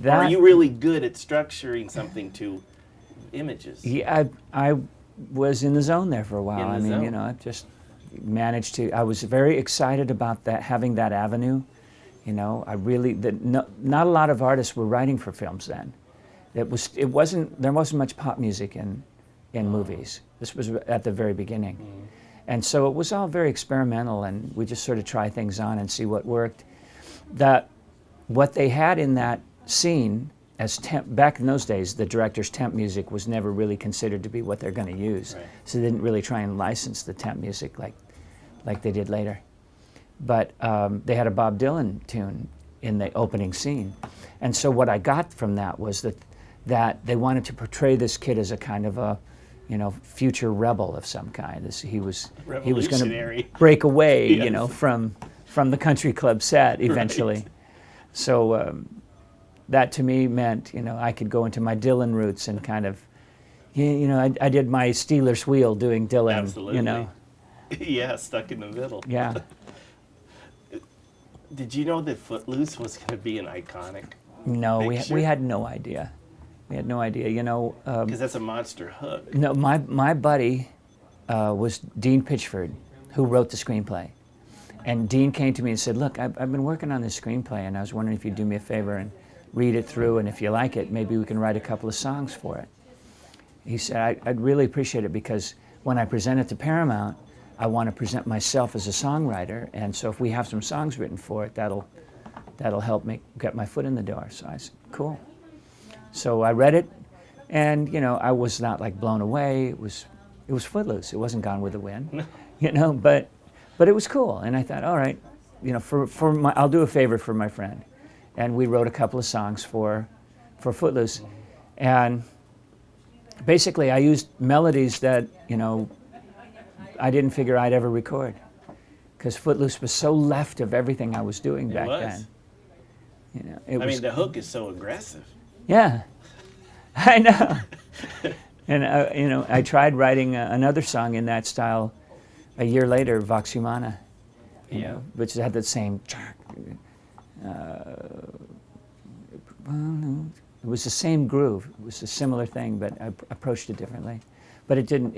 Or are you really good at structuring something to images? Yeah, I was in the zone there for a while. I mean, zone. you know, I just managed to. I was very excited about that, having that avenue. You know, I really not a lot of artists were writing for films then. There wasn't much pop music in movies. This was at the very beginning. And so it was all very experimental, and we just sort of try things on and see what worked. What they had in that scene as temp, back in those days, the director's temp music was never really considered to be what they're going to use. Right. So they didn't really try and license the temp music like they did later. But they had a Bob Dylan tune in the opening scene. And so what I got from that was that they wanted to portray this kid as a kind of a, you know, future rebel of some kind. He was going to break away, Yes. you know, from the country club set eventually. Right. So that to me meant, you know, I could go into my Dylan roots and kind of, you know, I did my Steelers wheel doing Dylan. Absolutely. You know. Yeah, stuck in the middle. Yeah. Did you know that Footloose was going to be an iconic No, picture? we had no idea. We had no idea, you know. Because that's a monster hook. No, my buddy was Dean Pitchford, who wrote the screenplay. And Dean came to me and said, look, I've been working on this screenplay, and I was wondering if you'd do me a favor and read it through, and if you like it, maybe we can write a couple of songs for it. He said, I'd really appreciate it, because when I present it to Paramount, I want to present myself as a songwriter, and so if we have some songs written for it, that'll help me get my foot in the door. So I said, cool. So I read it, and you know, I was not like blown away. It was Footloose. It wasn't Gone with the Wind, you know. But it was cool, and I thought, all right, you know, I'll do a favor for my friend, and we wrote a couple of songs for Footloose, and basically I used melodies that, you know, I didn't figure I'd ever record, because Footloose was so left of everything I was doing back then. You know, I mean, the hook is so aggressive. Yeah, I know. And you know, I tried writing another song in that style a year later, Vox Humana, you know, which had the same. It was the same groove. It was a similar thing, but I approached it differently. But it didn't.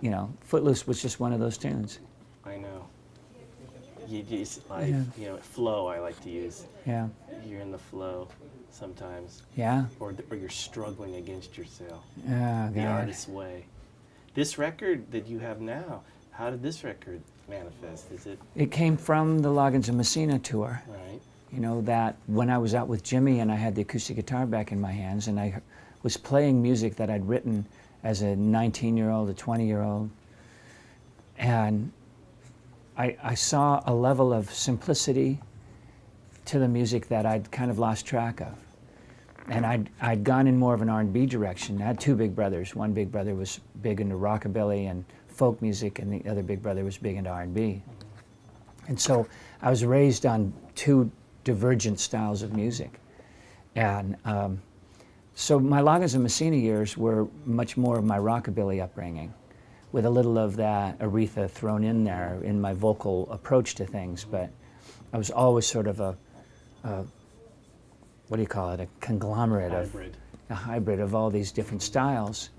You know, Footloose was just one of those tunes. I know. You just like, you know, flow I like to use. Yeah. You're in the flow sometimes. Yeah. Or you're struggling against yourself. Oh, God. The artist's way. This record that you have now, how did this record manifest? Is it? It came from the Loggins and Messina tour. Right. You know, that when I was out with Jimmy and I had the acoustic guitar back in my hands and I was playing music that I'd written as a 19-year-old, a 20-year-old, and I saw a level of simplicity to the music that I'd kind of lost track of. And I'd gone in more of an R&B direction. I had two big brothers. One big brother was big into rockabilly and folk music, and the other big brother was big into R&B. And so I was raised on two divergent styles of music. And so my Loggins and Messina years were much more of my rockabilly upbringing, with a little of that Aretha thrown in there in my vocal approach to things. But I was always sort of a what do you call it, a conglomerate Hybrid. a hybrid of all these different styles.